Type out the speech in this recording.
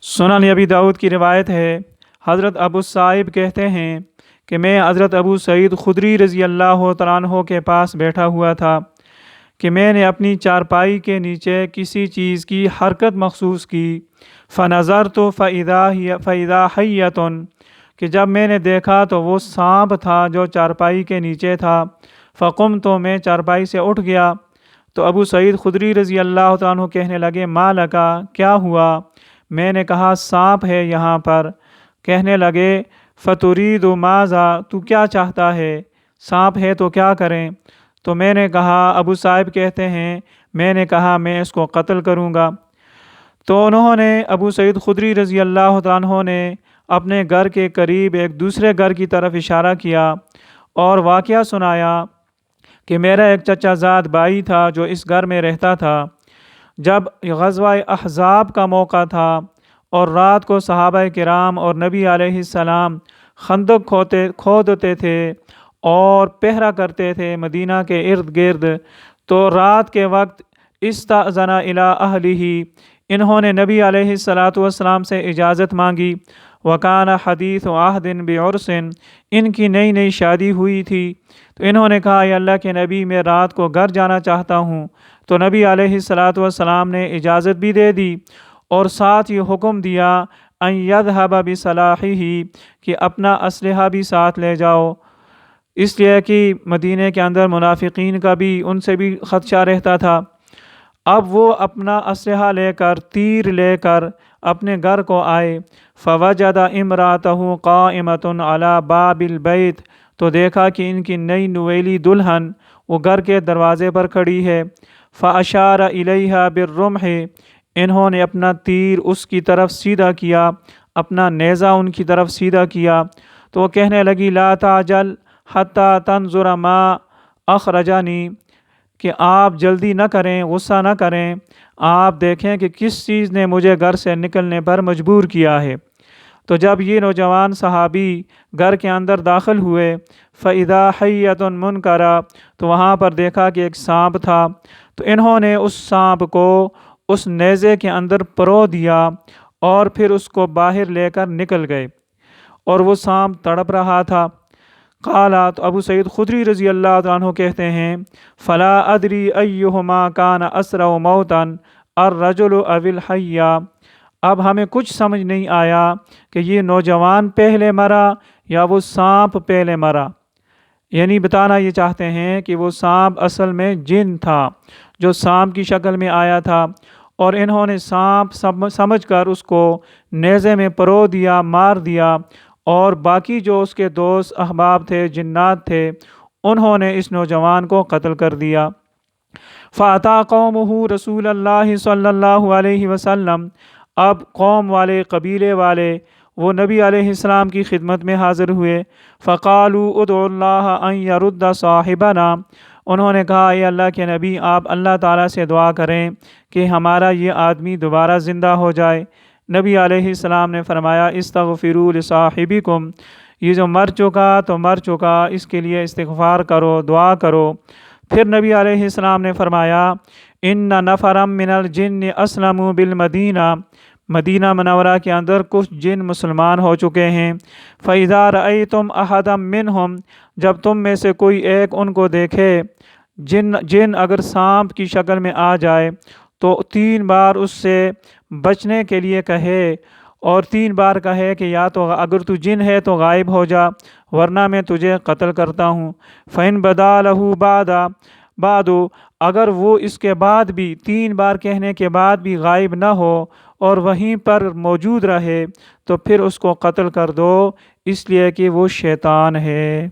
سنن ابی داؤد کی روایت ہے، حضرت ابو صائب کہتے ہیں کہ میں حضرت ابو سعید خدری رضی اللہ تعالیٰ عنہ کے پاس بیٹھا ہوا تھا کہ میں نے اپنی چارپائی کے نیچے کسی چیز کی حرکت محسوس کی، فنظرت فاذا حیۃ، کہ جب میں نے دیکھا تو وہ سانپ تھا جو چارپائی کے نیچے تھا، فقمت، تو میں چارپائی سے اٹھ گیا۔ تو ابو سعید خدری رضی اللہ تعالیٰ عنہ کہنے لگے ما لکا، کیا ہوا؟ میں نے کہا سانپ ہے یہاں پر۔ کہنے لگے فترید ماذا، تو کیا چاہتا ہے؟ سانپ ہے تو کیا کریں؟ تو میں نے کہا، ابو صاحب کہتے ہیں میں نے کہا میں اس کو قتل کروں گا۔ تو انہوں نے، ابو سعید خدری رضی اللہ تعالیٰ عنہ نے اپنے گھر کے قریب ایک دوسرے گھر کی طرف اشارہ کیا اور واقعہ سنایا کہ میرا ایک چچا زاد بھائی تھا جو اس گھر میں رہتا تھا۔ جب غزوہ احزاب کا موقع تھا اور رات کو صحابہ کرام اور نبی علیہ السلام خندق کھودتے تھے اور پہرا کرتے تھے مدینہ کے ارد گرد، تو رات کے وقت استأذن الی اہلہ، انہوں نے نبی علیہ السلام سے اجازت مانگی۔ وکان حدیث عہد بعرس، ان کی نئی نئی شادی ہوئی تھی، تو انہوں نے کہا اے اللہ کے نبی میں رات کو گھر جانا چاہتا ہوں۔ تو نبی علیہ السلام نے اجازت بھی دے دی اور ساتھ یہ حکم دیا ان یذهب بسلاحہ، کہ اپنا اسلحہ بھی ساتھ لے جاؤ، اس لیے کہ مدینہ کے اندر منافقین کا بھی ان سے بھی خدشہ رہتا تھا۔ اب وہ اپنا اسلحہ لے کر، تیر لے کر اپنے گھر کو آئے، فوجد امرأتہ قائمۃ علی باب البیت، تو دیکھا کہ ان کی نئی نویلی دلہن وہ گھر کے دروازے پر کھڑی ہے۔ فاشار الیہا بالرمح، انہوں نے اپنا تیر اس کی طرف سیدھا کیا، اپنا نیزہ ان کی طرف سیدھا کیا، تو وہ کہنے لگی لا تعجل حتی تنظر ما اخرجنی، کہ آپ جلدی نہ کریں، غصہ نہ کریں، آپ دیکھیں کہ کس چیز نے مجھے گھر سے نکلنے پر مجبور کیا ہے۔ تو جب یہ نوجوان صحابی گھر کے اندر داخل ہوئے، فَإِذَا حَيَّةٌ مُنْكَرَةٌ، تو وہاں پر دیکھا کہ ایک سانپ تھا، تو انہوں نے اس سانپ کو اس نیزے کے اندر پرو دیا اور پھر اس کو باہر لے کر نکل گئے، اور وہ سانپ تڑپ رہا تھا۔ قالا، تو ابو سعید خدری رضی اللہ عنہ کہتے ہیں فلا ادری ایہما کان اسرع موتا الرجل او الحیہ، اب ہمیں کچھ سمجھ نہیں آیا کہ یہ نوجوان پہلے مرا یا وہ سانپ پہلے مرا۔ یعنی بتانا یہ چاہتے ہیں کہ وہ سانپ اصل میں جن تھا جو سانپ کی شکل میں آیا تھا، اور انہوں نے سانپ سمجھ کر اس کو نیزے میں پرو دیا، مار دیا، اور باقی جو اس کے دوست احباب تھے، جنات تھے، انہوں نے اس نوجوان کو قتل کر دیا۔ فَأَتَىٰ قَوْمُهُ رسول اللہ صلی اللہ علیہ وسلم، اب قوم والے، قبیلے والے، وہ نبی علیہ السلام کی خدمت میں حاضر ہوئے۔ فَقَالُوا ادْعُوا اللَّهَ أَن يَرُدَّ صَاحِبَنَا، انہوں نے کہا اے اللہ کے نبی آپ اللہ تعالیٰ سے دعا کریں کہ ہمارا یہ آدمی دوبارہ زندہ ہو جائے۔ نبی علیہ السلام نے فرمایا استغفروا لصاحبکم، یہ جو مر چکا تو مر چکا، اس کے لیے استغفار کرو، دعا کرو۔ پھر نبی علیہ السلام نے فرمایا ان نفرا من الجن اسلموا بالمدینہ، مدینہ منورہ کے اندر کچھ جن مسلمان ہو چکے ہیں۔ فَإِذَا رَأَيْتُمْ أَحَدًا مِّنْهُمْ، جب تم میں سے کوئی ایک ان کو دیکھے، جن اگر سانپ کی شکل میں آ جائے تو 3 بار اس سے بچنے کے لیے کہے، اور 3 بار کہے کہ یا تو اگر تو جن ہے تو غائب ہو جا ورنہ میں تجھے قتل کرتا ہوں۔ فَإِن بَدَا لَهُ بعد، اگر وہ اس کے بعد بھی 3 بار کہنے کے بعد بھی غائب نہ ہو اور وہیں پر موجود رہے، تو پھر اس کو قتل کر دو، اس لیے کہ وہ شیطان ہے۔